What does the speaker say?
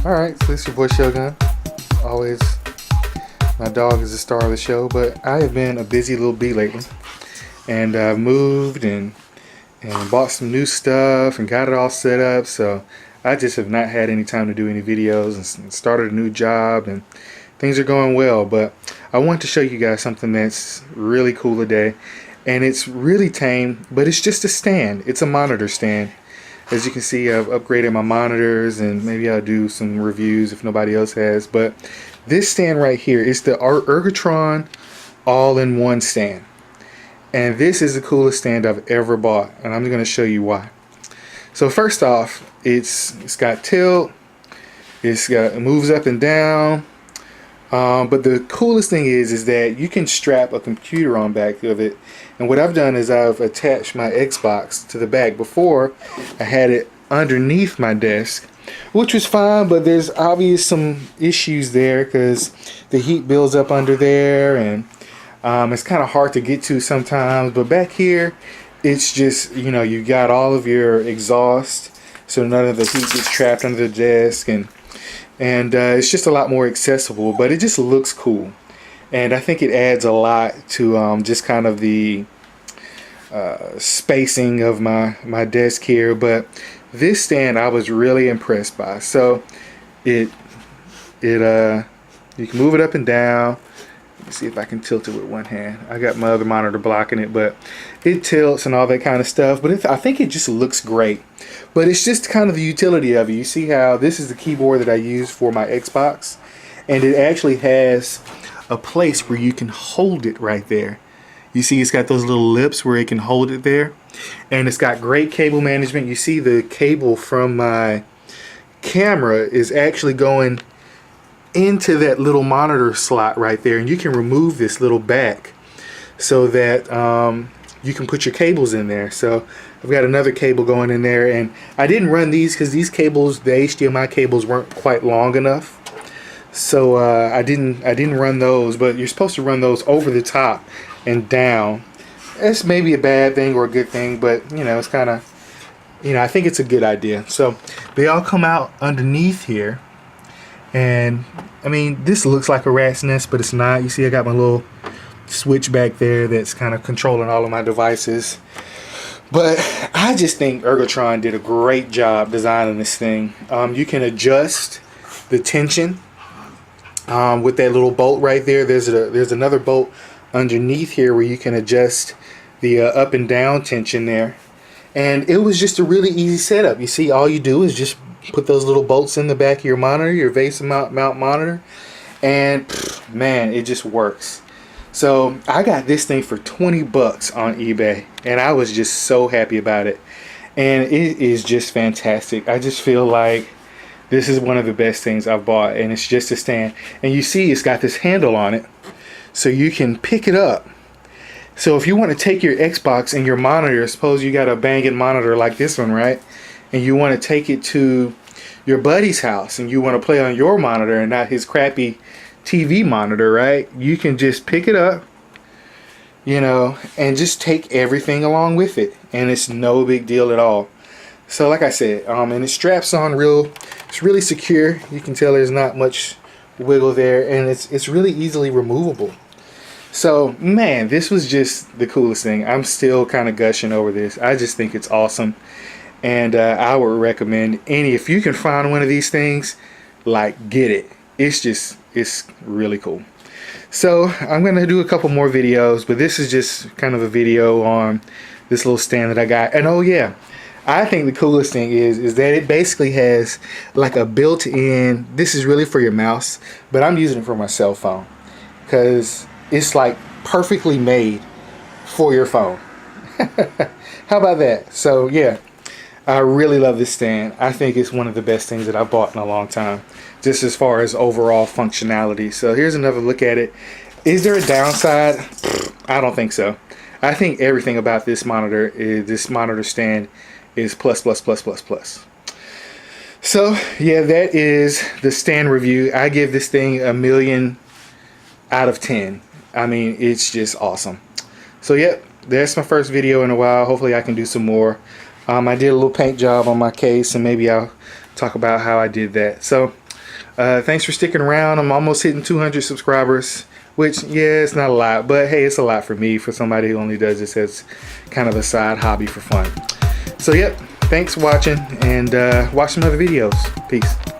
Alright, so this is your boy Shogun. Always, my dog is the star of the show, but I have been a busy little bee lately. And I've moved and bought some new stuff and got it all set up, so I just have not had any time to do any videos and started a new job, and things are going well. But I want to show you guys something that's really cool today, and it's really tame, but it's just a stand. It's a monitor stand. As you can see, I've upgraded my monitors, and maybe I'll do some reviews if nobody else has. But this stand right here is the Ergotron all-in-one stand. And this is the coolest stand I've ever bought, and I'm going to show you why. So first off, it's got tilt, it moves up and down. But the coolest thing is that you can strap a computer on back of it. And what I've done is I've attached my Xbox to the back. Before, I had it underneath my desk, which was fine, but there's obvious some issues there because the heat builds up under there, and it's kind of hard to get to sometimes. But back here, it's just, you know, you got all of your exhaust, so none of the heat gets trapped under the desk, and it's just a lot more accessible, but it just looks cool. And I think it adds a lot to just kind of the spacing of my desk here. But this stand I was really impressed by. So you can move it up and down. Let me see if I can tilt it with one hand. I got my other monitor blocking it, but it tilts and all that kind of stuff. But I think it just looks great. But it's just kind of the utility of it. You see how this is the keyboard that I use for my Xbox, and it actually has a place where you can hold it right there. You see it's got those little lips where it can hold it there, and it's got great cable management. You see the cable from my camera is actually going into that little monitor slot right there, and you can remove this little back so that you can put your cables in there. So I've got another cable going in there, and I didn't run these because these cables, the HDMI cables, weren't quite long enough. So I didn't run those, but you're supposed to run those over the top and down. That's maybe a bad thing or a good thing, but you know, it's kind of, you know, I think it's a good idea. So they all come out underneath here, and I mean, this looks like a rat's nest, but it's not. You see I got my little switch back there that's kind of controlling all of my devices. But I just think Ergotron did a great job designing this thing. You can adjust the tension with that little bolt right there. There's another bolt underneath here where you can adjust the up and down tension there. And it was just a really easy setup. You see, all you do is just put those little bolts in the back of your monitor, your base mount monitor, and man, it just works. So I got this thing for 20 bucks on eBay, and I was just so happy about it. And it is just fantastic. I just feel like this is one of the best things I've bought, and it's just a stand. And you see it's got this handle on it, so you can pick it up. So if you want to take your Xbox and your monitor, suppose you got a banging monitor like this one, right? And you want to take it to your buddy's house, and you want to play on your monitor and not his crappy TV monitor, right? You can just pick it up, you know, and just take everything along with it, and it's no big deal at all. So like I said, and it straps on it's really secure. You can tell there's not much wiggle there, and it's really easily removable. So man, this was just the coolest thing. I'm still kind of gushing over this. I just think it's awesome, and I would recommend if you can find one of these things, like, get it. It's really cool. So I'm gonna do a couple more videos, but this is just kind of a video on this little stand that I got. And oh yeah, I think the coolest thing is that it basically has like a built-in, this is really for your mouse, but I'm using it for my cell phone because it's like perfectly made for your phone. How about that? So yeah, I really love this stand. I think it's one of the best things that I've bought in a long time, just as far as overall functionality. So here's another look at it. Is there a downside? I don't think so. I think everything about this monitor stand is plus. So yeah, that is the stand review. I give this thing 1,000,000 out of 10. I mean, it's just awesome. So yep, that's my first video in a while. Hopefully I can do some more. I did a little paint job on my case, and maybe I'll talk about how I did that. So Thanks for sticking around. I'm almost hitting 200 subscribers, which, yeah, it's not a lot, but hey, it's a lot for me, for somebody who only does this as kind of a side hobby for fun. So, yep, thanks for watching, and watch some other videos. Peace.